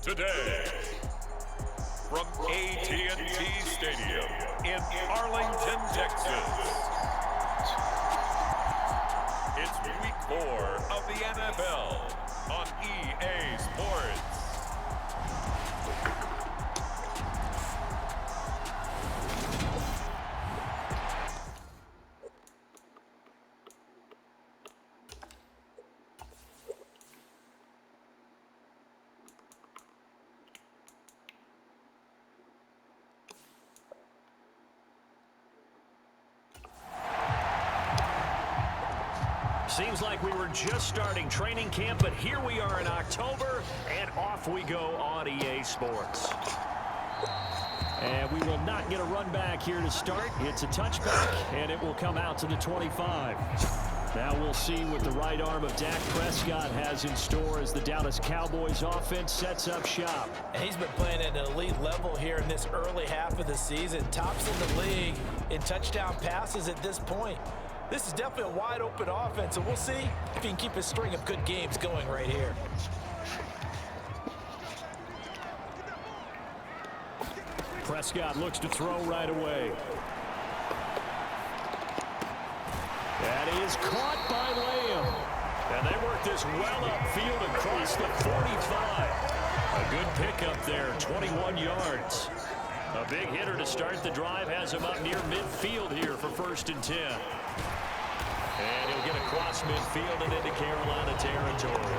Today, from AT&T Stadium in Arlington, Texas, it's Week 4 of the NFL on EA Sports. Seems like we were just starting training camp, but here we are in October, and off we go on EA Sports. And we will not get a run back here to start. It's a touchback, and it will come out to the 25. Now we'll see what the right arm of Dak Prescott has in store as the Dallas Cowboys offense sets up shop. And he's been playing at an elite level here in this early half of the season. Tops in the league in touchdown passes at this point. This is definitely a wide-open offense, and we'll see if he can keep his string of good games going right here. Prescott looks to throw right away. That is caught by Lamb. And they work this well upfield across the 45. A good pickup there, 21 yards. A big hitter to start the drive has him up near midfield here for 1st and 10. And he'll get across midfield and into Carolina territory.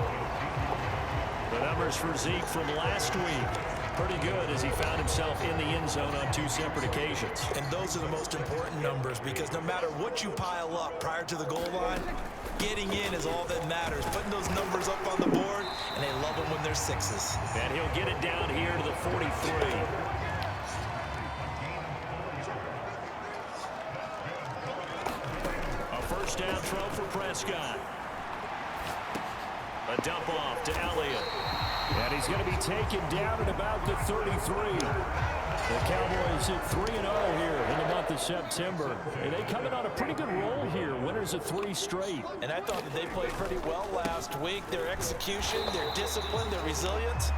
The numbers for Zeke from last week, pretty good as he found himself in the end zone on 2 separate occasions. And those are the most important numbers because no matter what you pile up prior to the goal line, getting in is all that matters. Putting those numbers up on the board, and they love them when they're 6s. And he'll get it down here to the 43. Down throw for Prescott. A dump off to Elliott. And he's going to be taken down at about the 33. The Cowboys at 3-0 here in the month of September. And they come in on a pretty good roll here. Winners of 3 straight. And I thought that they played pretty well last week. Their execution, their discipline, their resilience,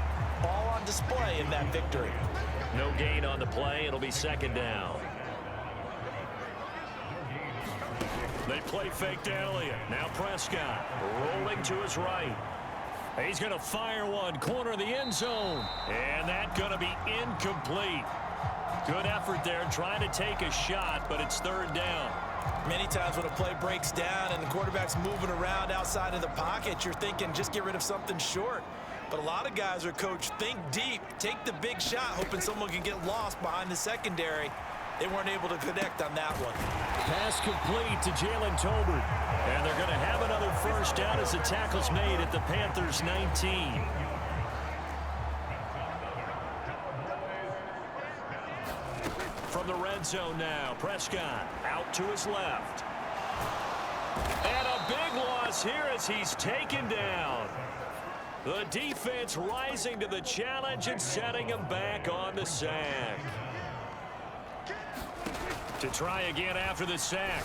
all on display in that victory. No gain on the play. It'll be 2nd down. They play fake to Elliott. Now Prescott rolling to his right. He's going to fire one. Corner of the end zone. And that's going to be incomplete. Good effort there trying to take a shot, but it's 3rd down. Many times when a play breaks down and the quarterback's moving around outside of the pocket, you're thinking just get rid of something short. But a lot of guys are coached, think deep, take the big shot, hoping someone can get lost behind the secondary. They weren't able to connect on that one. Pass complete to Jalen Tolbert. And they're going to have another 1st down as the tackle's made at the Panthers' 19. From the red zone now, Prescott out to his left. And a big loss here as he's taken down. The defense rising to the challenge and setting him back on the sack. To try again after the sack.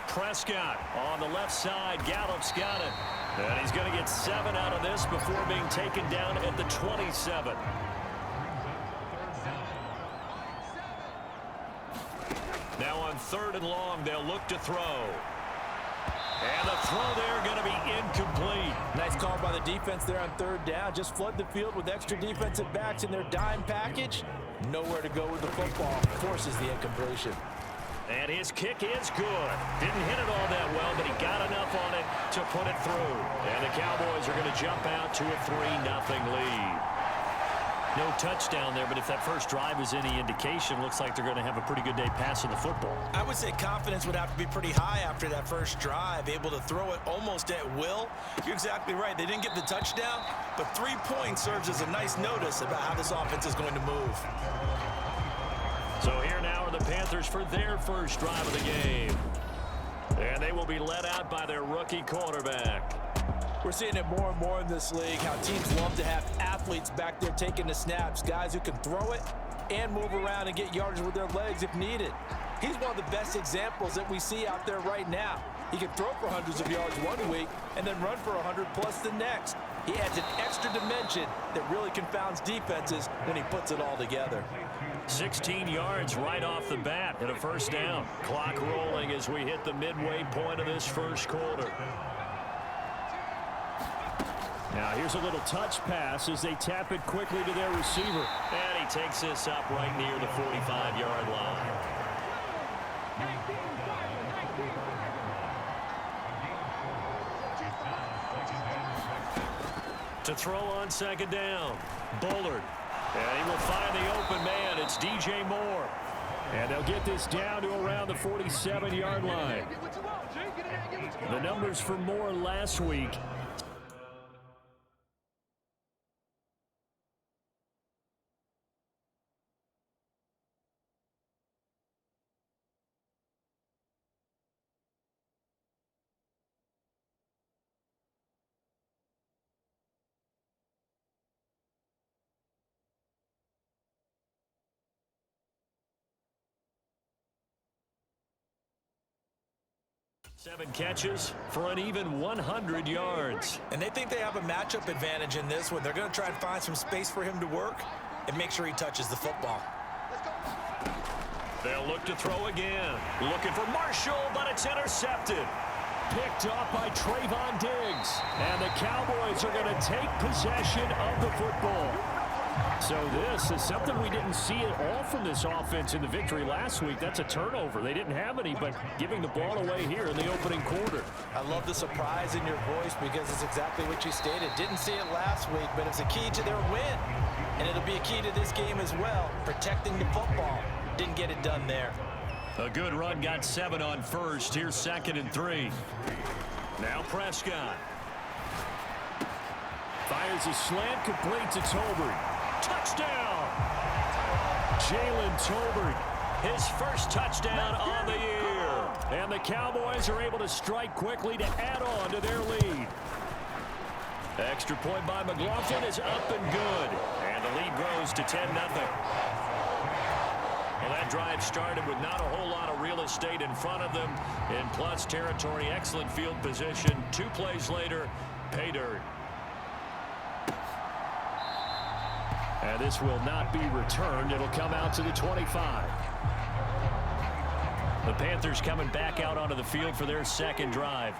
Prescott on the left side. Gallup's got it. And he's going to get 7 out of this before being taken down at the 27. Now on 3rd and long, they'll look to throw. And the throw there going to be incomplete. Nice call by the defense there on 3rd down. Just flood the field with extra defensive backs in their dime package. Nowhere to go with the football. Forces the incompletion. And his kick is good. Didn't hit it all that well, but he got enough on it to put it through. And the Cowboys are going to jump out to a 3-0 lead. No touchdown there, but if that first drive is any indication, looks like they're going to have a pretty good day passing the football. I would say confidence would have to be pretty high after that first drive, able to throw it almost at will. You're exactly right. They didn't get the touchdown, but 3 points serves as a nice notice about how this offense is going to move. So here now are the Panthers for their first drive of the game. And they will be led out by their rookie quarterback. We're seeing it more and more in this league, how teams love to have athletes back there taking the snaps, guys who can throw it and move around and get yardage with their legs if needed. He's one of the best examples that we see out there right now. He can throw for hundreds of yards one week and then run for 100+ the next. He adds an extra dimension that really confounds defenses when he puts it all together. 16 yards right off the bat and a first down. Clock rolling as we hit the midway point of this first quarter. Now here's a little touch pass as they tap it quickly to their receiver. And he takes this up right near the 45-yard line. To throw on second down. Bullard. And he will find the open man. It's DJ Moore. And they'll get this down to around the 47-yard line. The numbers for Moore last week. Seven catches for an even 100 yards. And they think they have a matchup advantage in this one. They're going to try and find some space for him to work and make sure he touches the football. They'll look to throw again. Looking for Marshall, but it's intercepted. Picked off by Trayvon Diggs. And the Cowboys are going to take possession of the football. So this is something we didn't see at all from this offense in the victory last week. That's a turnover. They didn't have any, but giving the ball away here in the opening quarter. I love the surprise in your voice because it's exactly what you stated. Didn't see it last week, but it's a key to their win. And it'll be a key to this game as well, protecting the football. Didn't get it done there. A good run, got 7 on first. Here's 2nd and 3. Now Prescott. Fires a slant, completes to Tolbert. Touchdown! Jalen Tolbert, his first touchdown on the year. And the Cowboys are able to strike quickly to add on to their lead. Extra point by McLaughlin is up and good. And the lead grows to 10-0. Well, that drive started with not a whole lot of real estate in front of them. In plus territory, excellent field position. 2 plays later, pay dirt. And this will not be returned. It'll come out to the 25. The Panthers coming back out onto the field for their second drive.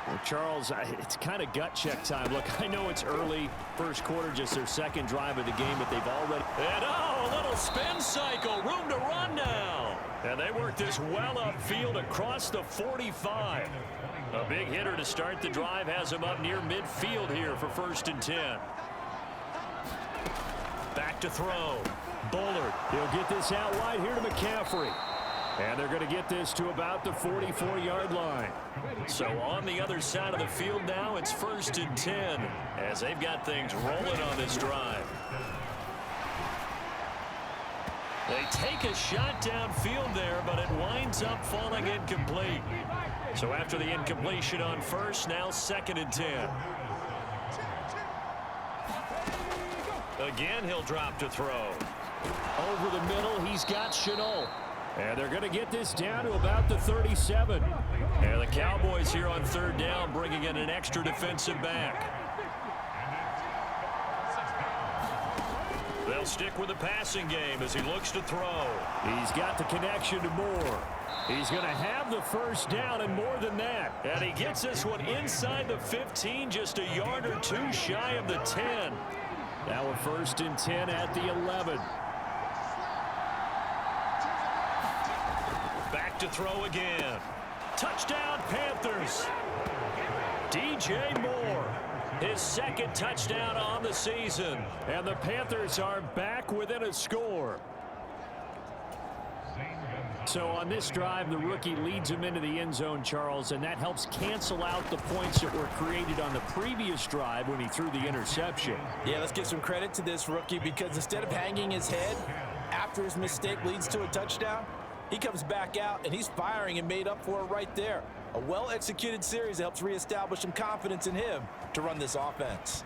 Well, Charles, it's kind of gut check time. Look, I know it's early, first quarter, just their second drive of the game, but they've already... And oh, a little spin cycle, room to run now. And they work this well upfield across the 45. A big hitter to start the drive has him up near midfield here for 1st and 10. Back to throw. Bullard. He'll get this out wide here to McCaffrey. And they're going to get this to about the 44-yard line. So on the other side of the field now, it's 1st and 10 as they've got things rolling on this drive. They take a shot downfield there, but it winds up falling incomplete. So after the incompletion on first, now 2nd and 10. Again, he'll drop to throw. Over the middle, he's got Shenault. And they're going to get this down to about the 37. And the Cowboys here on 3rd down, bringing in an extra defensive back. They'll stick with the passing game as he looks to throw. He's got the connection to Moore. He's going to have the first down and more than that. And he gets this one inside the 15, just a yard or 2 shy of the 10. Now a 1st and 10 at the 11. Back to throw again. Touchdown, Panthers. DJ Moore, his 2nd touchdown on the season. And the Panthers are back within a score. So on this drive, the rookie leads him into the end zone, Charles, and that helps cancel out the points that were created on the previous drive when he threw the interception. Yeah, let's give some credit to this rookie because instead of hanging his head after his mistake leads to a touchdown, he comes back out and he's firing and made up for it right there. A well-executed series helps reestablish some confidence in him to run this offense.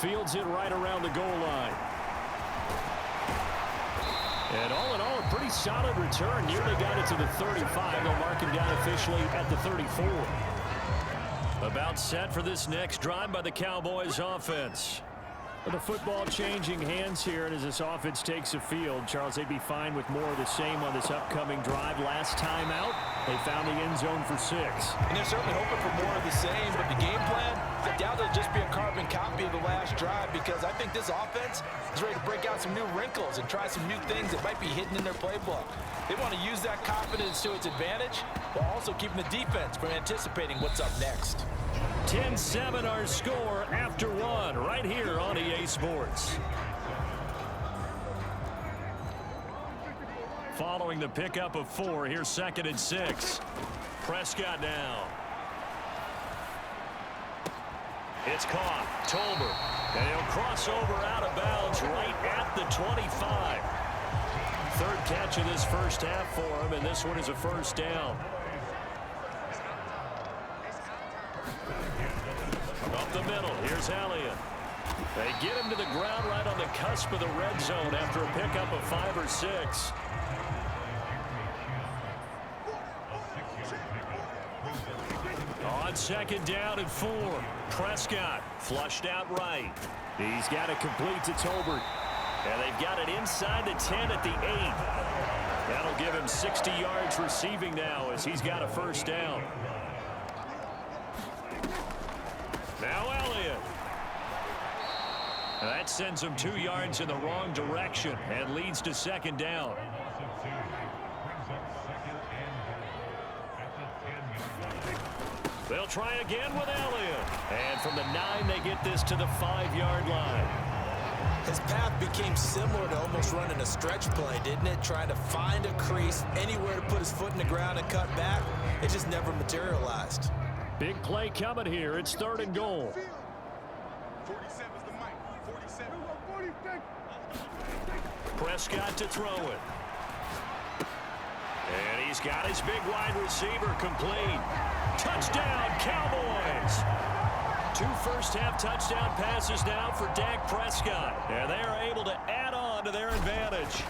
Fields it right around the goal line. And all in all, a pretty solid return. Nearly got it to the 35. They'll mark him down officially at the 34. About set for this next drive by the Cowboys offense. The football changing hands here, and as this offense takes the field, Charles, they'd be fine with more of the same on this upcoming drive. Last time out, they found the end zone for 6. And they're certainly hoping for more of the same, but the game plan, I doubt it'll just be a carbon copy of the last drive, because I think this offense is ready to break out some new wrinkles and try some new things that might be hidden in their playbook. They want to use that confidence to its advantage while also keeping the defense from anticipating what's up next. 10-7 our score after 1 right here on EA Sports. Following the pickup of 4, here's 2nd and 6. Prescott now. It's caught. Tolbert. And he'll cross over out of bounds right at the 25. Third catch of this first half for him, and this one is a first down. Up the middle, here's Elliott. They get him to the ground right on the cusp of the red zone after a pickup of 5 or 6. On 2nd down and 4. Prescott flushed out right. He's got it complete to Tolbert. And they've got it inside the 10 at the 8. That'll give him 60 yards receiving now as he's got a first down. Now Elliott. That sends him 2 yards in the wrong direction and leads to 2nd down. They'll try again with Elliott. And from the 9, they get this to the 5-yard line. His path became similar to almost running a stretch play, didn't it? Trying to find a crease, anywhere to put his foot in the ground and cut back. It just never materialized. Big play coming here. It's 3rd and goal. 47's the mic. 47. Prescott to throw it. And he's got his big wide receiver complete. Touchdown, Cowboys! 2 first-half touchdown passes now for Dak Prescott. And they are able to add on to their advantage.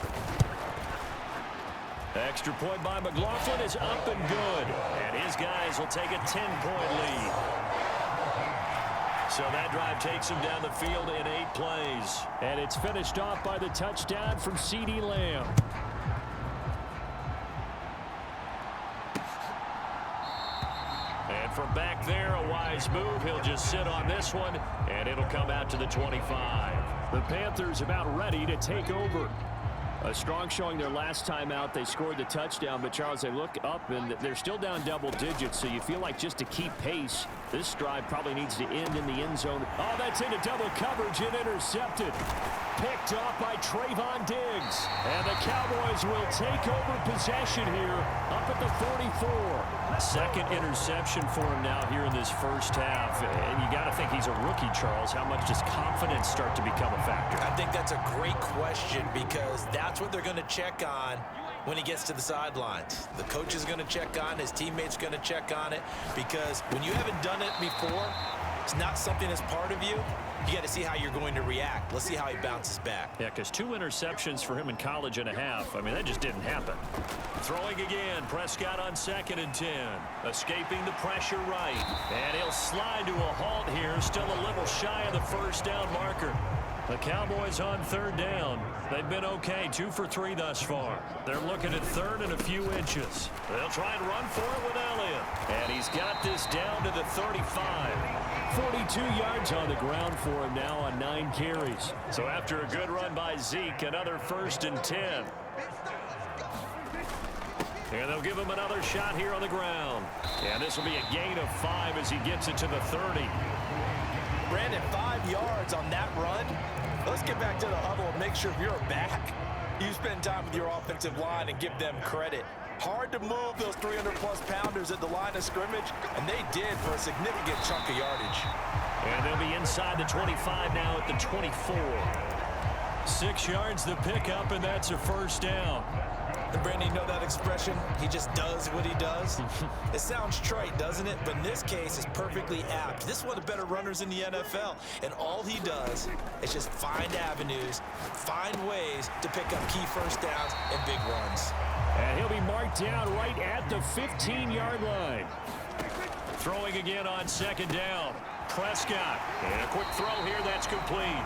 Extra point by McLaughlin is up and good. And his guys will take a 10-point lead. So that drive takes him down the field in 8 plays. And it's finished off by the touchdown from CeeDee Lamb. And from back there, a wise move. He'll just sit on this one, and it'll come out to the 25. The Panthers about ready to take over. A strong showing their last time out. They scored the touchdown, but Charles, they look up and they're still down double digits, so you feel like just to keep pace, this drive probably needs to end in the end zone. Oh, that's into double coverage and intercepted. Picked off by Trayvon Diggs. And the Cowboys will take over possession here up at the 44. 2nd interception for him now here in this first half. And you got to think he's a rookie, Charles. How much does confidence start to become a factor? I think that's a great question, because that's what they're going to check on when he gets to the sidelines. The coach is going to check on, his teammates going to check on it, because when you haven't done it before, it's not something that's part of you. You got to see how you're going to react. Let's see how he bounces back. Yeah, because 2 interceptions for him in college and a half. I mean, that just didn't happen. Throwing again, Prescott on 2nd and 10. Escaping the pressure right. And he'll slide to a halt here. Still a little shy of the first down marker. The Cowboys on 3rd down. They've been okay, 2 for 3 thus far. They're looking at 3rd and a few inches. They'll try and run for it with Elliott. And he's got this down to the 35. 42 yards on the ground for him now on 9 carries. So after a good run by Zeke, another 1st and 10. And they'll give him another shot here on the ground. And this will be a gain of 5 as he gets it to the 30. Brandon, 5 yards on that run. Let's get back to the huddle and make sure if you're a back, you spend time with your offensive line and give them credit. Hard to move those 300-plus pounders at the line of scrimmage, and they did for a significant chunk of yardage. And they'll be inside the 25 now at the 24. 6 yards the pickup, and that's a first down. And Brandon, you know that expression? He just does what he does. It sounds trite, doesn't it? But in this case, it's perfectly apt. This is one of the better runners in the NFL. And all he does is just find avenues, find ways to pick up key first downs and big runs. And he'll be marked down right at the 15-yard line. Throwing again on second down. Prescott. And a quick throw here that's complete.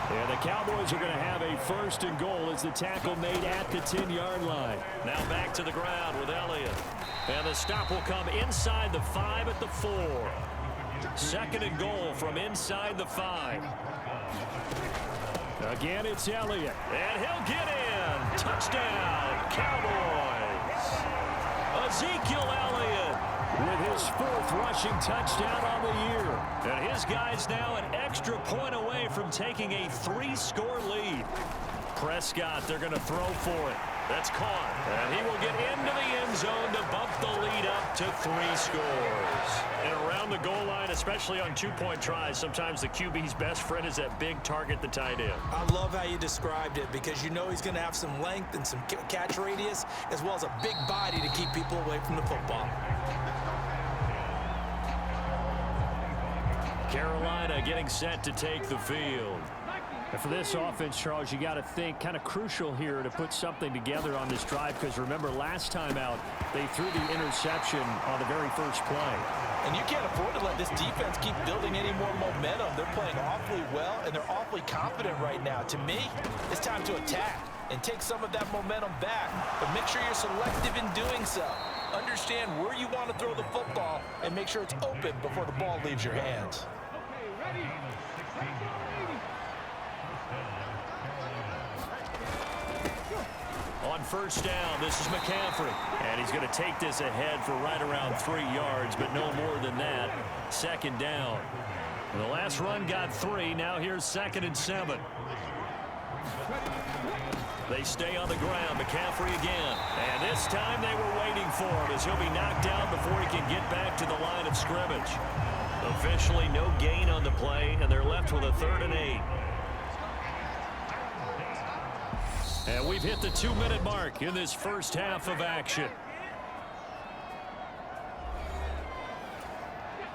And the Cowboys are going to have a first and goal as the tackle made at the 10-yard line. Now back to the ground with Elliott. And the stop will come inside the 5 at the 4. Second and goal from inside the 5. Again, it's Elliott. And he'll get in. Touchdown, Cowboys. Ezekiel Elliott with his 4th rushing touchdown on the year. And his guys now an extra point away from taking a 3-score lead. Prescott, they're going to throw for it. That's caught. And he will get into the end zone to bump the lead up to 3 scores. And around the goal line, especially on 2-point tries, sometimes the QB's best friend is that big target, the tight end. I love how you described it because you know he's going to have some length and some catch radius as well as a big body to keep people away from the football. Carolina getting set to take the field. And for this offense, Charles, you got to think kind of crucial here to put something together on this drive because remember last time out they threw the interception on the very first play. And you can't afford to let this defense keep building any more momentum. They're playing awfully well and they're awfully confident right now. To me, it's time to attack and take some of that momentum back, but make sure you're selective in doing so. Understand where you want to throw the football and make sure it's open before the ball leaves your hands. On first down, this is McCaffrey. And he's going to take this ahead for right around 3 yards, but no more than that. Second down. And the last run got 3. Now here's 2nd and 7. They stay on the ground. McCaffrey again. And this time they were waiting for him as he'll be knocked down before he can get back to the line of scrimmage. Officially no gain on the play, and they're left with a 3rd and 8. And we've hit the 2-minute mark in this first half of action.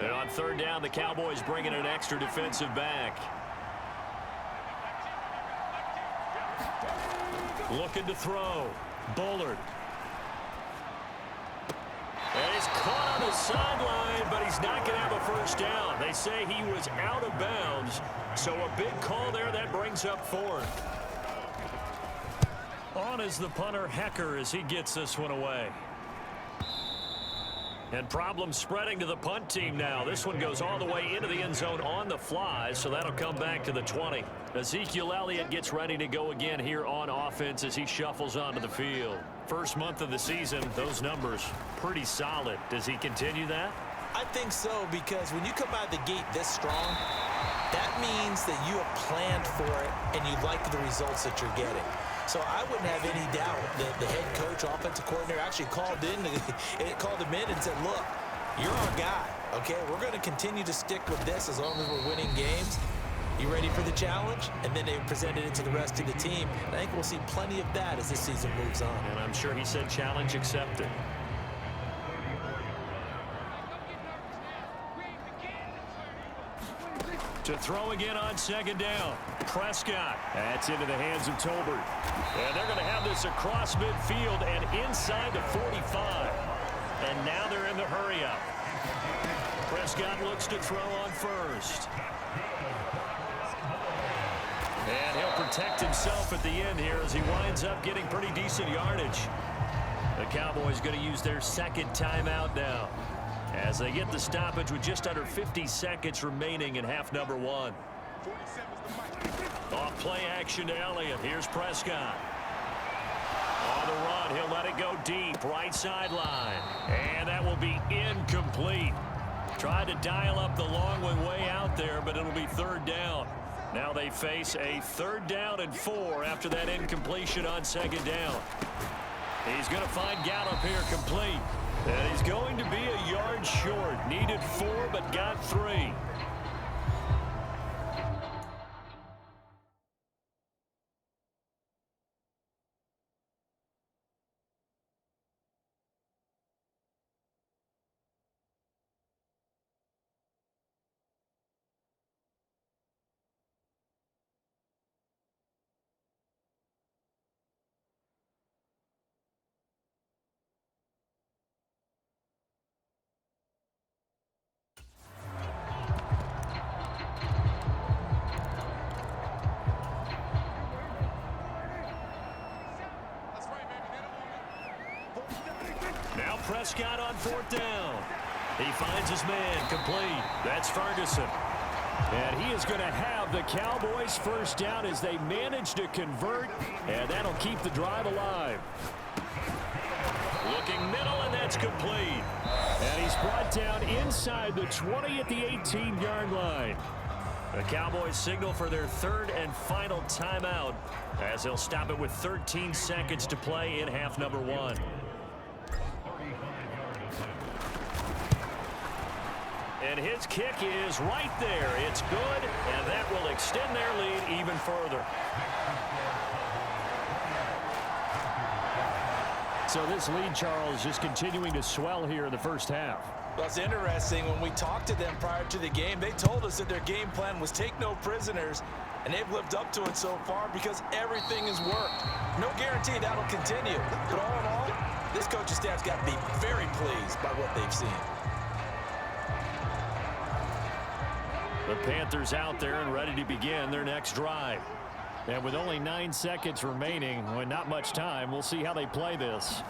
And on 3rd down, the Cowboys bring in an extra defensive back. Looking to throw. Bullard. And he's caught on the sideline, but he's not going to have a first down. They say he was out of bounds, so a big call there that brings up 4th. On is the punter, Hecker, as he gets this one away. And problems spreading to the punt team now. This one goes all the way into the end zone on the fly, so that'll come back to the 20. Ezekiel Elliott gets ready to go again here on offense as he shuffles onto the field. First month of the season, those numbers pretty solid. Does he continue that? I think so, because when you come out of the gate this strong, that means that you have planned for it and you like the results that you're getting. So I wouldn't have any doubt that the head coach, offensive coordinator actually called him in and said, look, you're our guy, okay? We're going to continue to stick with this as long as we're winning games. You ready for the challenge? And then they presented it to the rest of the team. And I think we'll see plenty of that as this season moves on. And I'm sure he said challenge accepted. To throw again on 2nd down. Prescott. That's into the hands of Tolbert. And they're going to have this across midfield and inside the 45. And now they're in the hurry-up. Prescott looks to throw on first. And he'll protect himself at the end here as he winds up getting pretty decent yardage. The Cowboys going to use their 2nd timeout now, as they get the stoppage with just under 50 seconds remaining in half number 1. Off play action to Elliott. Here's Prescott. On the run, he'll let it go deep, right sideline. And that will be incomplete. Tried to dial up the long one way out there, but it'll be 3rd down. Now they face a 3rd down and 4 after that incompletion on 2nd down. He's going to find Gallup here complete. And he's going to be a yard short. Needed 4, but got 3. Prescott on 4th down. He finds his man, complete. That's Ferguson. And he is going to have the Cowboys first down as they manage to convert, and that'll keep the drive alive. Looking middle, and that's complete. And he's brought down inside the 20 at the 18-yard line. The Cowboys signal for their 3rd and final timeout as they'll stop it with 13 seconds to play in half number 1. And his kick is right there. It's good, and that will extend their lead even further. So this lead, Charles, just continuing to swell here in the first half. Well, it's interesting. When we talked to them prior to the game, they told us that their game plan was take no prisoners, and they've lived up to it so far because everything has worked. No guarantee that'll continue. But all in all, this coaching staff's got to be very pleased by what they've seen. The Panthers out there and ready to begin their next drive. And with only 9 seconds remaining, well, not much time, we'll see how they play this.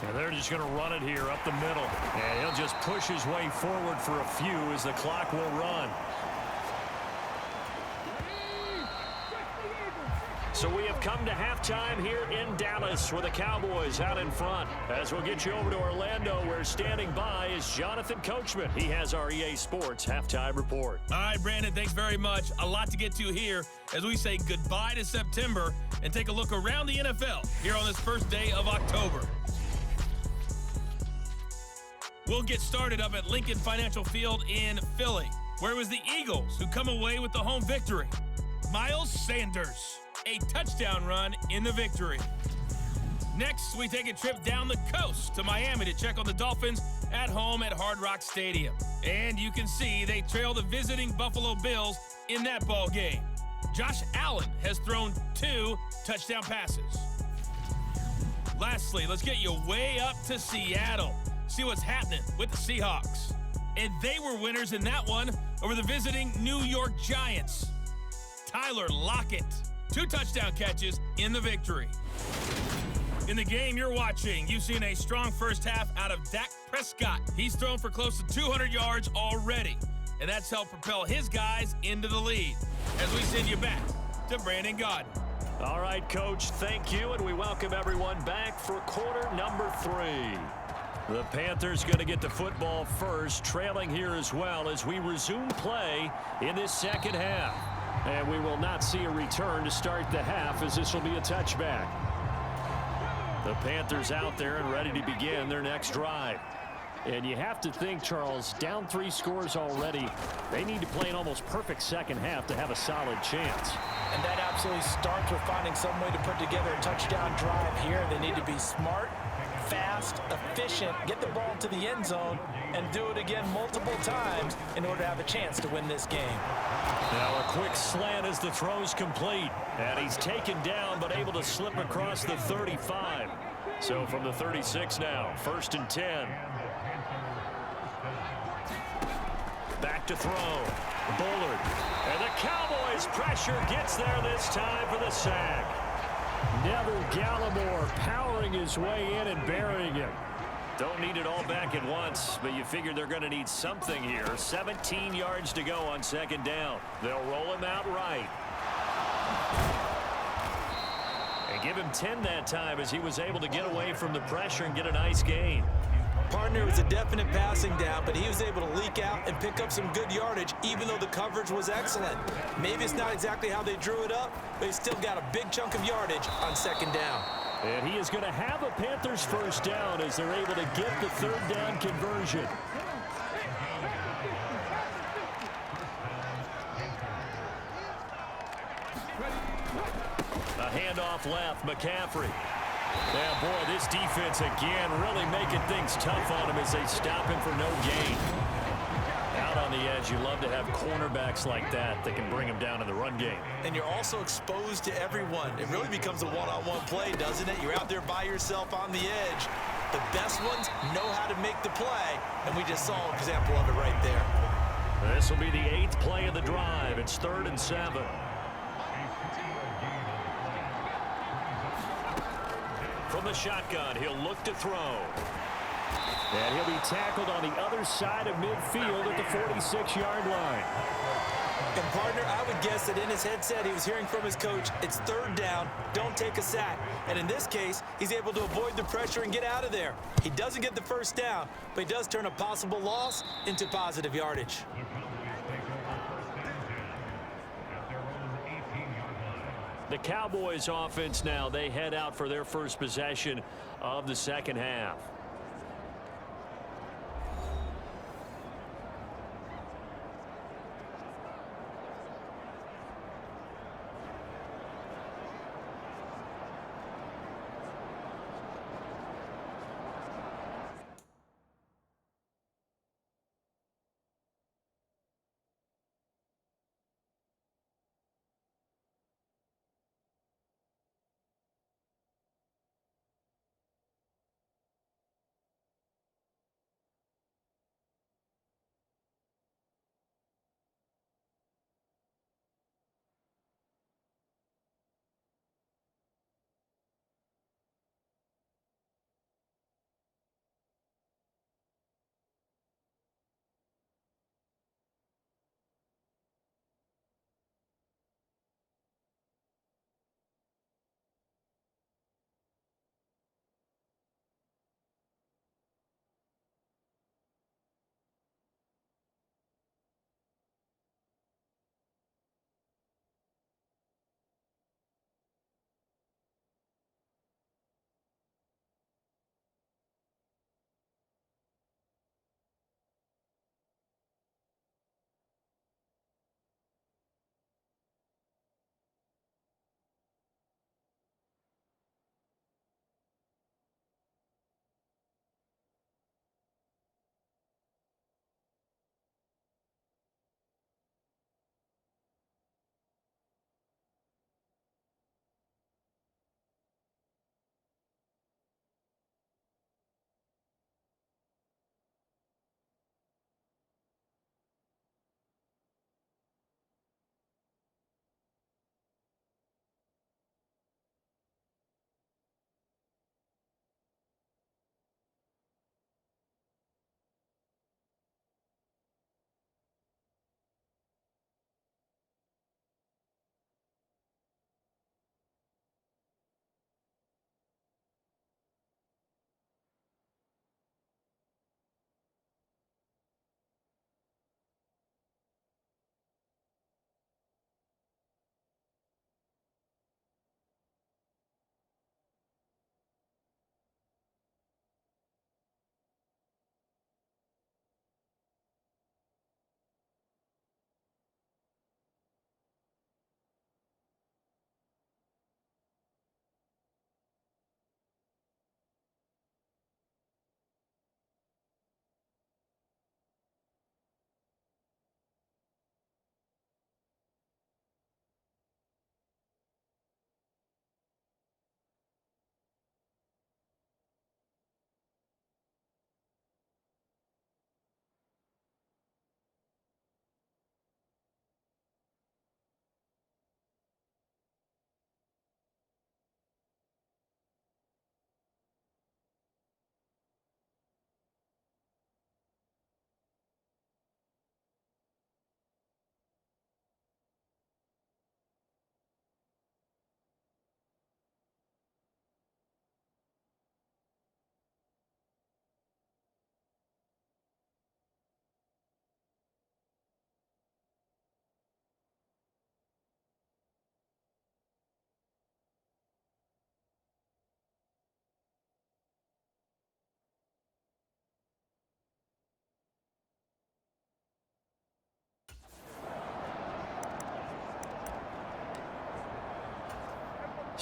And they're just going to run it here up the middle. And he'll just push his way forward for a few as the clock will run. So we have come to halftime here in Dallas with the Cowboys out in front. As we'll get you over to Orlando, where standing by is Jonathan Coachman. He has our EA Sports halftime report. All right, Brandon, thanks very much. A lot to get to here as we say goodbye to September and take a look around the NFL here on this first day of October. We'll get started up at Lincoln Financial Field in Philly, where it was the Eagles who come away with the home victory. Miles Sanders, a touchdown run in the victory. Next, we take a trip down the coast to Miami to check on the Dolphins at home at Hard Rock Stadium. And you can see they trail the visiting Buffalo Bills in that ball game. Josh Allen has thrown 2 touchdown passes. Lastly, let's get you way up to Seattle. See what's happening with the Seahawks. And they were winners in that one over the visiting New York Giants. Tyler Lockett, 2 touchdown catches in the victory. In the game you're watching, you've seen a strong first half out of Dak Prescott. He's thrown for close to 200 yards already, and that's helped propel his guys into the lead. As we send you back to Brandon Gaudin. All right, Coach, thank you, and we welcome everyone back for quarter number 3. The Panthers going to get the football first, trailing here as well as we resume play in this second half. And we will not see a return to start the half, as this will be a touchback. The Panthers out there and ready to begin their next drive. And you have to think, Charles, down 3 scores already. They need to play an almost perfect second half to have a solid chance. And that absolutely starts with finding some way to put together a touchdown drive here. They need to be smart, fast, efficient, get the ball to the end zone, and do it again multiple times in order to have a chance to win this game. Now a quick slant as the throw's complete. And he's taken down but able to slip across the 35. So from the 36 now, 1st and 10. Back to throw. Bullard. And the Cowboys pressure gets there this time for the sack. Neville Gallimore powering his way in and burying him. Don't need it all back at once, but you figure they're going to need something here. 17 yards to go on 2nd down. They'll roll him out right. And give him 10 that time as he was able to get away from the pressure and get a nice gain. Partner was a definite passing down, but he was able to leak out and pick up some good yardage, even though the coverage was excellent. Maybe it's not exactly how they drew it up, but he still got a big chunk of yardage on 2nd down. And he is going to have a Panthers first down as they're able to get the 3rd down conversion. A handoff left, McCaffrey. Yeah, boy, this defense again really making things tough on him as they stop him for no gain. Out on the edge, you love to have cornerbacks like that can bring him down in the run game. And you're also exposed to everyone. It really becomes a one-on-one play, doesn't it? You're out there by yourself on the edge. The best ones know how to make the play, and we just saw an example of it right there. This will be the 8th play of the drive. It's 3rd and 7. From From the shotgun, he'll look to throw. And he'll be tackled on the other side of midfield at the 46-yard line. And, partner, I would guess that in his headset he was hearing from his coach, it's third down, don't take a sack. And in this case, he's able to avoid the pressure and get out of there. He doesn't get the first down, but he does turn a possible loss into positive yardage. The Cowboys offense now, they head out for their first possession of the second half.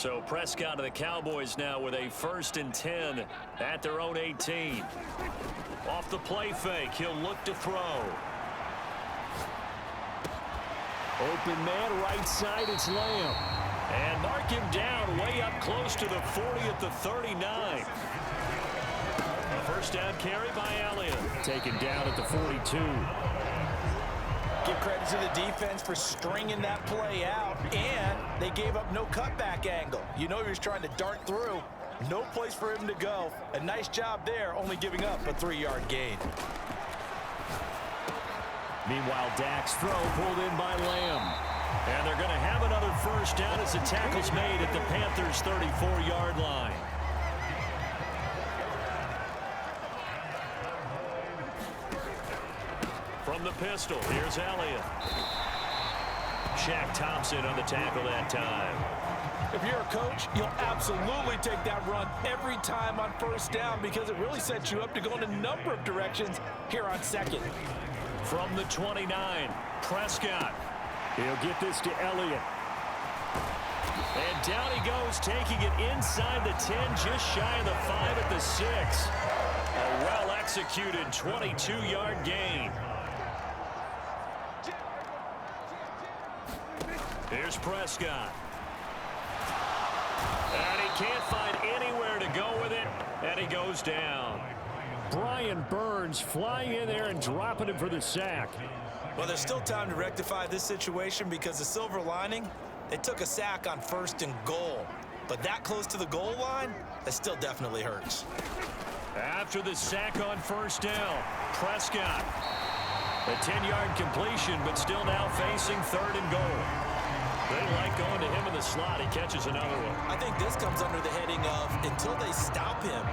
So Prescott of the Cowboys now with a 1st and 10 at their own 18. Off the play fake, he'll look to throw. Open man, right side, it's Lamb. And mark him down way up close to the 40 at the 39. A first down carry by Elliott. Taken down at the 42. Give credit to the defense for stringing that play out, and they gave up no cutback angle. You know he was trying to dart through. No place for him to go. A nice job there, only giving up a 3-yard gain. Meanwhile, Dak's throw pulled in by Lamb. And they're going to have another first down as the tackle's made at the Panthers' 34-yard line. From the pistol, here's Elliott. Shaq Thompson on the tackle that time. If you're a coach, you'll absolutely take that run every time on first down because it really sets you up to go in a number of directions here on second. From the 29, Prescott. He'll get this to Elliott. And down he goes, taking it inside the 10, just shy of the 5 at the 6. A well-executed 22-yard gain. Here's Prescott. And he can't find anywhere to go with it, and he goes down. Brian Burns flying in there and dropping him for the sack. Well, there's still time to rectify this situation because the silver lining, they took a sack on 1st and goal. But that close to the goal line, that still definitely hurts. After the sack on 1st down, Prescott. A 10-yard completion, but still now facing 3rd and goal. They like going to him in the slot. He catches another one. I think this comes under the heading of until they stop him,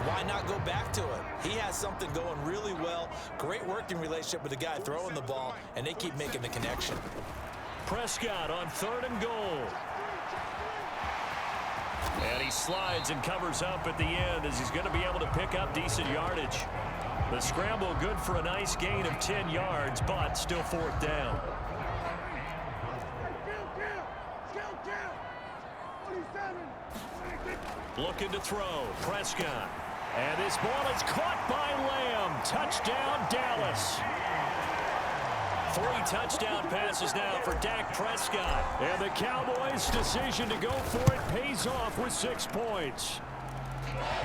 why not go back to it? He has something going really well. Great working relationship with the guy throwing the ball, and they keep making the connection. Prescott on 3rd and goal. And he slides and covers up at the end as he's going to be able to pick up decent yardage. The scramble good for a nice gain of 10 yards, but still 4th down. Looking to throw, Prescott. And this ball is caught by Lamb. Touchdown, Dallas. 3 touchdown passes now for Dak Prescott. And the Cowboys' decision to go for it pays off with 6 points.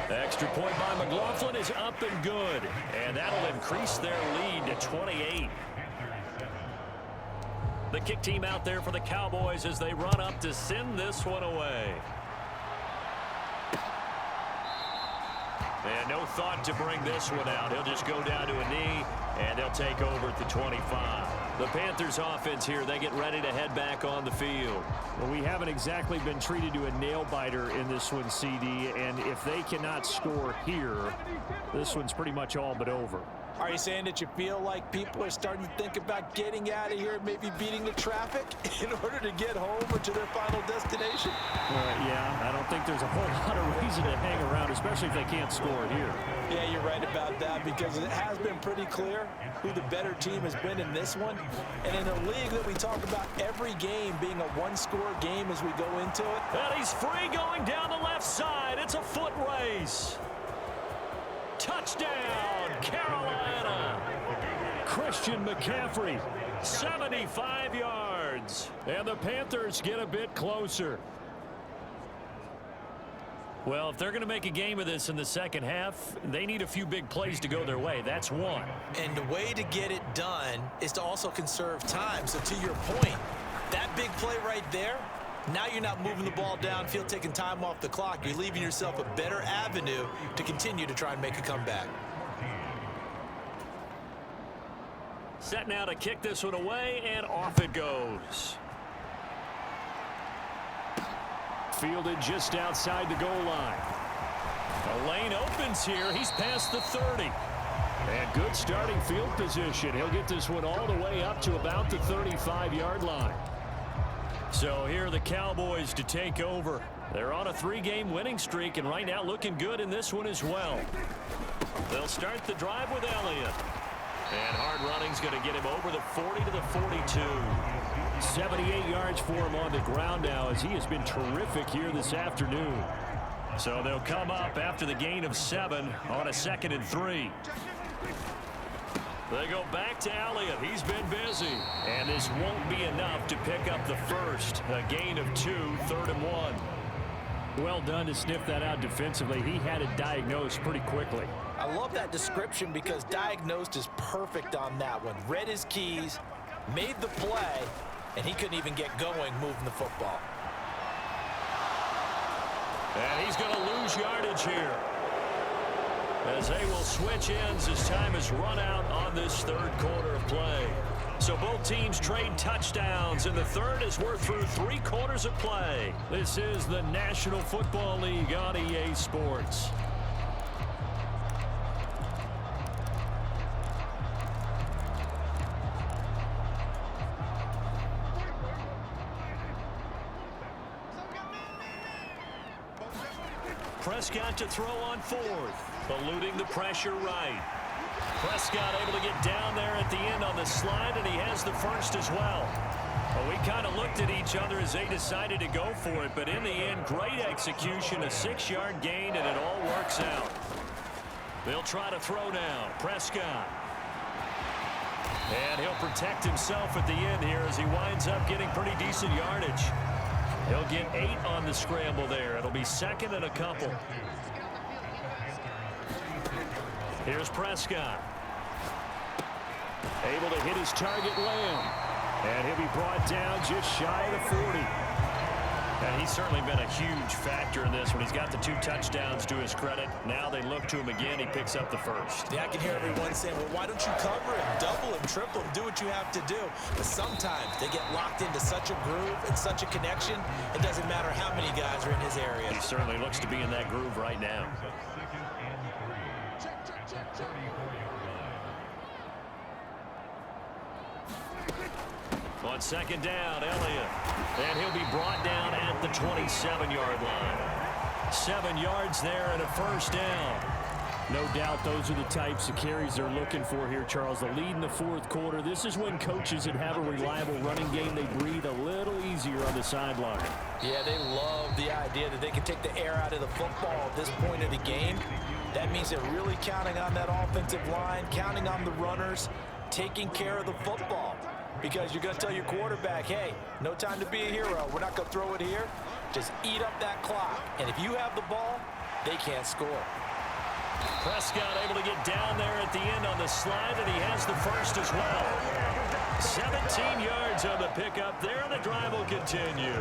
Extra point by McLaughlin is up and good. And that'll increase their lead to 28. The kick team out there for the Cowboys as they run up to send this one away. And no thought to bring this one out. He'll just go down to a knee, and they'll take over at the 25. The Panthers offense here, they get ready to head back on the field. Well, we haven't exactly been treated to a nail-biter in this one, CD, and if they cannot score here, this one's pretty much all but over. Are you saying that you feel like people are starting to think about getting out of here, maybe beating the traffic in order to get home or to their final destination? Yeah, I don't think there's a whole lot of reason to hang around, especially if they can't score here. Yeah, you're right about that because it has been pretty clear who the better team has been in this one. And in a league that we talk about every game being a one-score game as we go into it. And he's free going down the left side. It's a foot race. Touchdown, Carolina. Christian McCaffrey, 75 yards. And the Panthers get a bit closer. Well, if they're going to make a game of this in the second half, they need a few big plays to go their way. That's one. And the way to get it done is to also conserve time. So to your point, that big play right there, now you're not moving the ball downfield, taking time off the clock. You're leaving yourself a better avenue to continue to try and make a comeback. Set now to kick this one away, and off it goes. Fielded just outside the goal line. The lane opens here. He's past the 30. And good starting field position. He'll get this one all the way up to about the 35-yard line. So here are the Cowboys to take over. They're on a 3-game winning streak, and right now looking good in this one as well. They'll start the drive with Elliott. And hard running's going to get him over the 40 to the 42. 78 yards for him on the ground now as he has been terrific here this afternoon. So they'll come up after the gain of 7 on a 2nd and 3. They go back to Elliott. He's been busy. And this won't be enough to pick up the first. A gain of 2, 3rd and 1. Well done to sniff that out defensively. He had it diagnosed pretty quickly. I love that description because diagnosed is perfect on that one. Read his keys, made the play, and he couldn't even get going moving the football. And he's going to lose yardage here, as they will switch ends as time has run out on this third quarter of play. So both teams trade touchdowns, and the third as we're through 3 quarters of play. This is the National Football League on EA Sports. Prescott to throw on 4th, eluding the pressure right. Prescott able to get down there at the end on the slide, and he has the first as well. Well, we kind of looked at each other as they decided to go for it, but in the end, great execution, a 6-yard gain, and it all works out. They'll try to throw now. Prescott. And he'll protect himself at the end here as he winds up getting pretty decent yardage. He'll get 8 on the scramble there. It'll be second and a couple. Here's Prescott. Able to hit his target, Lamb. And he'll be brought down just shy of the 40. And he's certainly been a huge factor in this one. He's got the 2 touchdowns to his credit. Now they look to him again. He picks up the first. Yeah, I can hear everyone saying, well, why don't you cover him, double him, triple him, do what you have to do. But sometimes they get locked into such a groove and such a connection, it doesn't matter how many guys are in his area. He certainly looks to be in that groove right now. On second down, Elliott. And he'll be brought down at the 27-yard line. 7 yards there and a first down. No doubt those are the types of carries they're looking for here, Charles. The lead in the 4th quarter. This is when coaches that have a reliable running game, they breathe a little easier on the sideline. Yeah, they love the idea that they can take the air out of the football at this point of the game. That means they're really counting on that offensive line, counting on the runners, taking care of the football. Because you're going to tell your quarterback, hey, no time to be a hero. We're not going to throw it here. Just eat up that clock. And if you have the ball, they can't score. Prescott able to get down there at the end on the slide, and he has the first as well. 17 yards on the pickup there, and the drive will continue.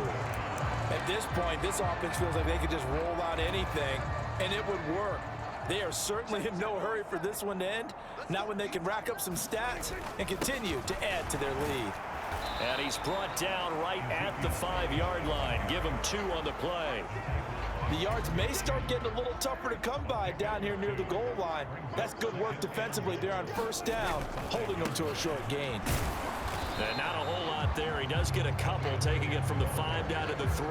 At this point, this offense feels like they could just roll out anything, and it would work. They are certainly in no hurry for this one to end. Not when they can rack up some stats and continue to add to their lead. And he's brought down right at the 5-yard line. Give him 2 on the play. The yards may start getting a little tougher to come by down here near the goal line. That's good work defensively there on first down, holding them to a short gain. And not a whole lot there. He does get a couple, taking it from the 5 down to the 3.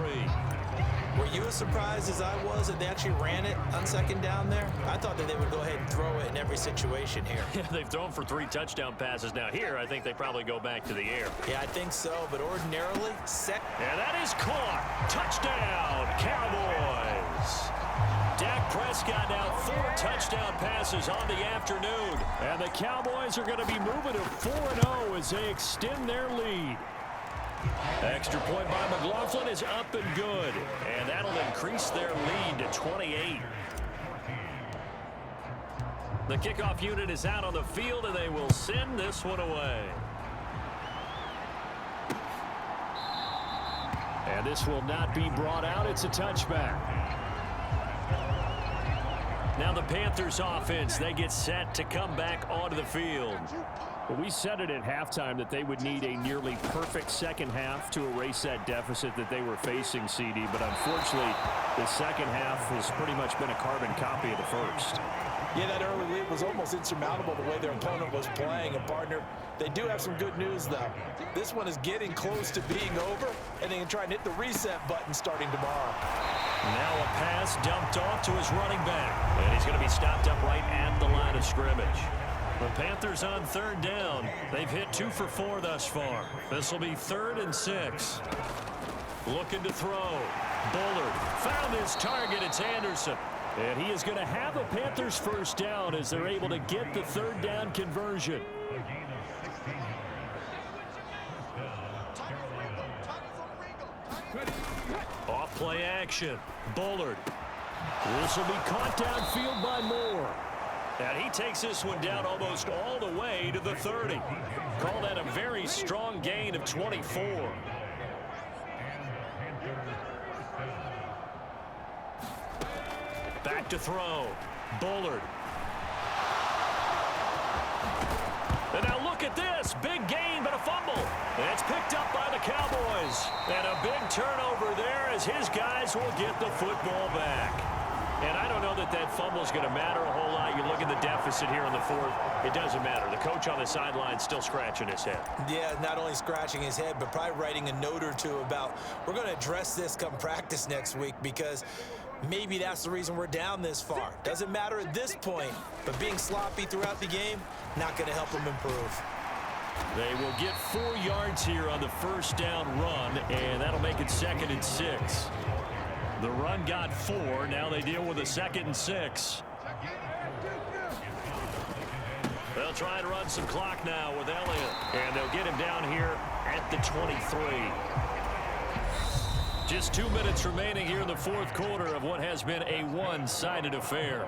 Were you as surprised as I was that they actually ran it on second down there? I thought that they would go ahead and throw it in every situation here. Yeah, they've thrown for 3 touchdown passes. Now here, I think they probably go back to the air. Yeah, I think so, but ordinarily, And that is caught. Touchdown, Cowboys. Dak Prescott now 4 touchdown passes on the afternoon. And the Cowboys are going to be moving to 4-0 as they extend their lead. Extra point by McLaughlin is up and good. And that'll increase their lead to 28. The kickoff unit is out on the field, and they will send this one away. And this will not be brought out. It's a touchback. Now the Panthers offense, they get set to come back onto the field. Well, we said it at halftime that they would need a nearly perfect second half to erase that deficit that they were facing, CD. But unfortunately, the second half has pretty much been a carbon copy of the first. Yeah, that early lead was almost insurmountable the way their opponent was playing. And, partner, they do have some good news, though. This one is getting close to being over, and they can try and hit the reset button starting tomorrow. Now a pass dumped off to his running back. And he's going to be stopped up right at the line of scrimmage. The Panthers on third down. They've hit 2 for 4 thus far. This will be 3rd and 6. Looking to throw. Bullard found his target. It's Anderson. And he is going to have the Panthers first down as they're able to get the 3rd down conversion. Off play action. Bullard. This will be caught downfield by Moore. And he takes this one down almost all the way to the 30. Call that a very strong gain of 24. back to throw. Bullard. And now look at this. Big gain, but a fumble. And it's picked up by the Cowboys. And a big turnover there as his guys will get the football back. And I don't know that that fumble is going to matter a whole lot. You look at the deficit here in the fourth. It doesn't matter. The coach on the sideline still scratching his head. Yeah, not only scratching his head, but probably writing a note or two about we're going to address this come practice next week because maybe that's the reason we're down this far. Doesn't matter at this point, but being sloppy throughout the game, not going to help them improve. They will get 4 yards here on the first down run, and that'll make it 2nd and 6. The run got 4. Now they deal with a 2nd and 6. They'll try and run some clock now with Elliott, and they'll get him down here at the 23. Just 2 minutes remaining here in the fourth quarter of what has been a one-sided affair.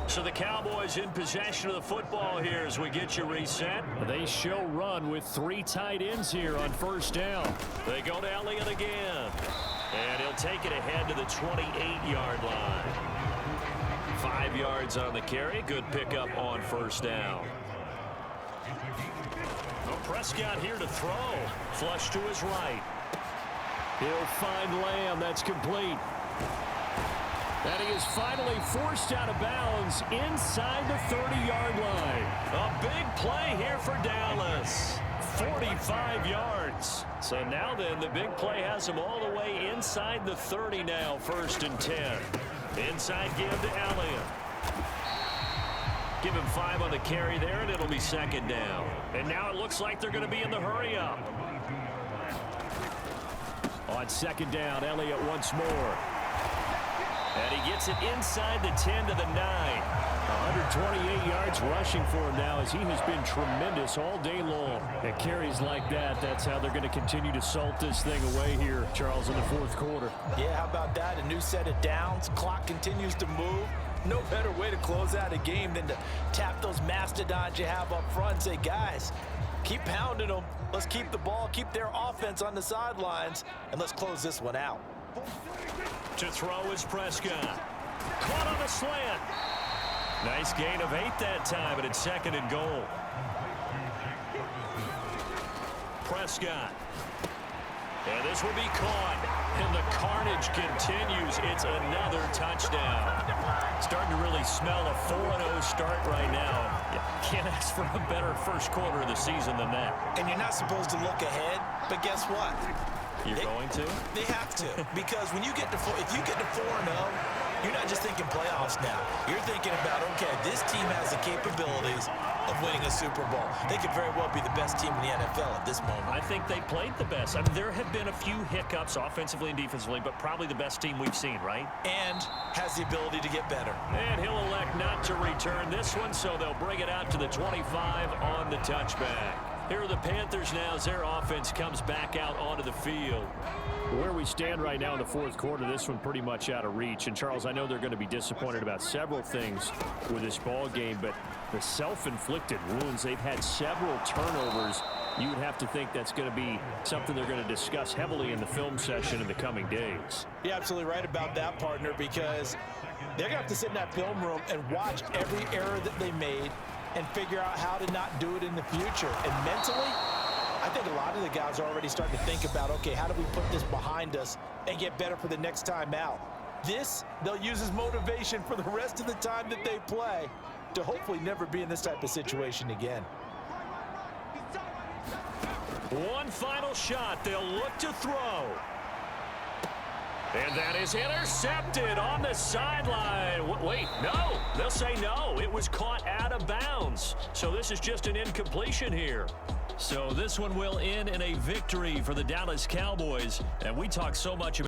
So the Cowboys in possession of the football here as we get you reset. They show run with 3 tight ends here on first down. They go to Elliott again. And he'll take it ahead to the 28-yard line. 5 yards on the carry. Good pickup on first down. Well, Prescott here to throw. Flush to his right. He'll find Lamb. That's complete. And he is finally forced out of bounds inside the 30-yard line. A big play here for Dallas. 45 yards. So now then, the big play has him all the way inside the 30 now, 1st and 10. Inside give to Elliott. Give him 5 on the carry there, and it'll be 2nd down. And now it looks like they're going to be in the hurry-up. On 2nd down, Elliott once more. And he gets it inside the 10 to the 9. 128 yards rushing for him now as he has been tremendous all day long. And carries like that, that's how they're going to continue to salt this thing away here, Charles, in the fourth quarter. Yeah, how about that? A new set of downs. Clock continues to move. No better way to close out a game than to tap those mastodons you have up front and say, guys, keep pounding them. Let's keep the ball, keep their offense on the sidelines, and let's close this one out. To throw is Prescott. Caught on the slant. Nice gain of 8 that time, but it's 2nd and goal. Prescott. And this will be caught. And the carnage continues. It's another touchdown. Starting to really smell a 4-0 start right now. Can't ask for a better first quarter of the season than that. And you're not supposed to look ahead, but guess what? You're going to? They have to, because when you get to if you get to 4-0, you're not just thinking playoffs now. You're thinking about, okay, this team has the capabilities of winning a Super Bowl. They could very well be the best team in the NFL at this moment. I think they played the best. I mean, there have been a few hiccups offensively and defensively, but probably the best team we've seen, right? And has the ability to get better. And he'll elect not to return this one, so they'll bring it out to the 25 on the touchback. Here are the Panthers now as their offense comes back out onto the field. Where we stand right now in the fourth quarter, this one pretty much out of reach. And, Charles, I know they're going to be disappointed about several things with this ball game, but the self-inflicted wounds, they've had several turnovers. You would have to think that's going to be something they're going to discuss heavily in the film session in the coming days. You're absolutely right about that, partner, because they're going to have to sit in that film room and watch every error that they made and figure out how to not do it in the future. And mentally, I think a lot of the guys are already starting to think about, okay, how do we put this behind us and get better for the next time out? This, they'll use as motivation for the rest of the time that they play to hopefully never be in this type of situation again. One final shot. They'll look to throw. And that is intercepted on the sideline. Wait, no. They'll say no. It was caught out of bounds. So this is just an incompletion here. So this one will end in a victory for the Dallas Cowboys. And we talk so much about